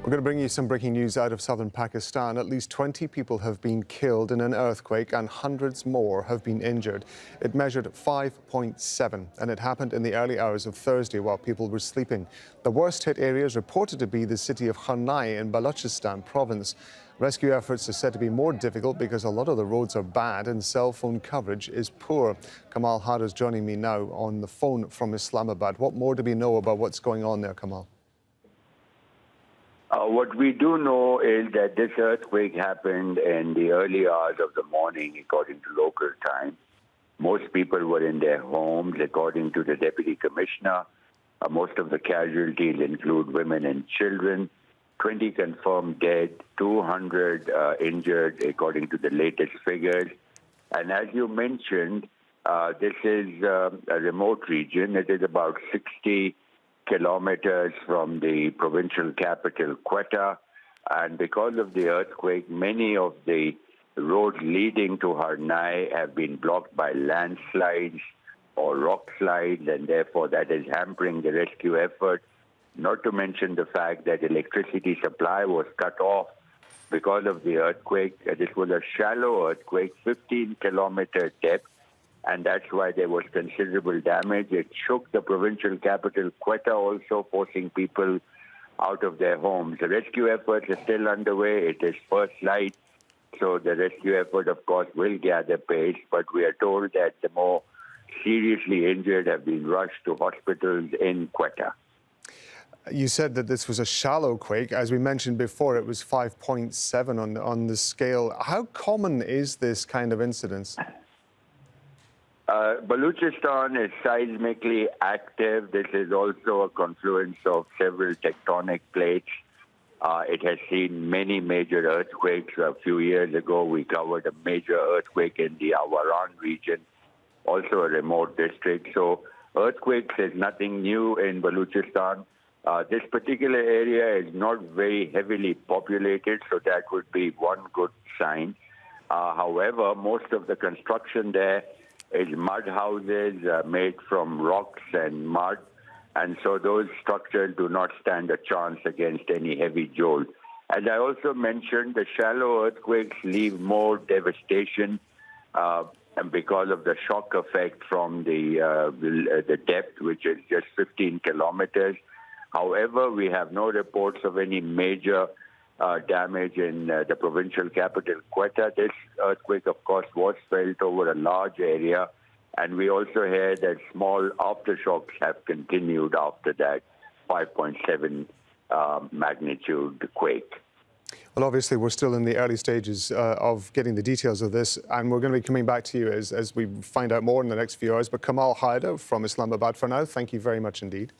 We're going to bring you some breaking news out of southern Pakistan. At least 20 people have been killed in an earthquake and hundreds more have been injured. It measured 5.7 and it happened in the early hours of Thursday while people were sleeping. The worst hit area is reported to be the city of Harnai in Balochistan province. Rescue efforts are said to be more difficult because a lot of the roads are bad and cell phone coverage is poor. Kamal Hada is joining me now on the phone from Islamabad. What more do we know about what's going on there, Kamal? What we do know is that this earthquake happened in the early hours of the morning, according to local time. Most people were in their homes, according to the deputy commissioner. Most of the casualties include women and children. 20 confirmed dead, 200 injured, according to the latest figures. And as you mentioned, this is a remote region. It is about 60 kilometers from the provincial capital, Quetta. And because of the earthquake, many of the roads leading to Harnai have been blocked by landslides or rock slides, and therefore that is hampering the rescue effort. Not to mention the fact that electricity supply was cut off because of the earthquake. This was a shallow earthquake, 15-kilometer depth, and that's why there was considerable damage. It shook the provincial capital, Quetta, also forcing people out of their homes. The rescue efforts are still underway. It is first light, so the rescue effort, of course, will gather pace, but we are told that the more seriously injured have been rushed to hospitals in Quetta. You said that this was a shallow quake. As we mentioned before, it was 5.7 on the scale. How common is this kind of incidence? Balochistan is seismically active. This is also a confluence of several tectonic plates. It has seen many major earthquakes. A few years ago, we covered a major earthquake in the Awaran region, also a remote district. So earthquakes is nothing new in Balochistan. This particular area is not very heavily populated, so that would be one good sign. However, most of the construction there is mud houses made from rocks and mud, and so those structures do not stand a chance against any heavy jolt. As I also mentioned, the shallow earthquakes leave more devastation because of the shock effect from the depth, which is just 15 kilometers. However, we have no reports of any major damage in the provincial capital, Quetta. This earthquake, of course, was felt over a large area, and we also hear that small aftershocks have continued after that 5.7 magnitude quake. Well, obviously, we're still in the early stages of getting the details of this, and we're going to be coming back to you as we find out more in the next few hours. But Kamal Haider from Islamabad for now, thank you very much indeed.